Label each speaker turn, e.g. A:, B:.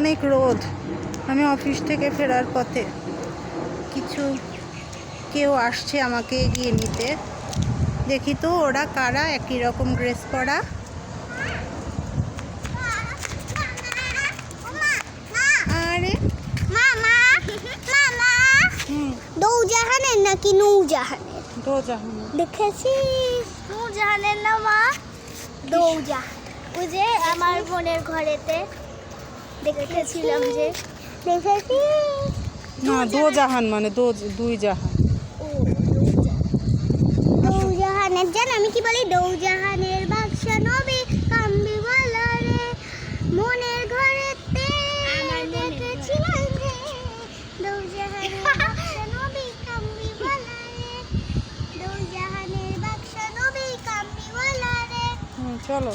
A: অনেক রোদ। আমি অফিস থেকে ফেরার পথে কেউ আসছে আমাকে এগিয়ে নিতে। দেখি তো ওরা কারা, একই রকম ড্রেস পরা। আরে
B: দৌজাহানের নাকি নৌজাহানের?
A: দোজাহানের।
B: দেখেছিস নৌজাহানের না মা? দৌজাহান ওই যে আমার বোনের ঘরেতে দেখেছিলাম যে। দেখেছিস?
A: না, দোজাহান মানে দুই জাহান।
B: ও দৌজাহানের জান আমি কি বলি? দৌজাহানের বাদশা নবী কামবি বলা রে মনের ঘরেতে আমার দেখেছিলাম যে। দৌজাহানের বাদশা নবী কামবি বলা রে দৌজাহানের বাদশা নবী কামবি বলা রে।
A: চলো।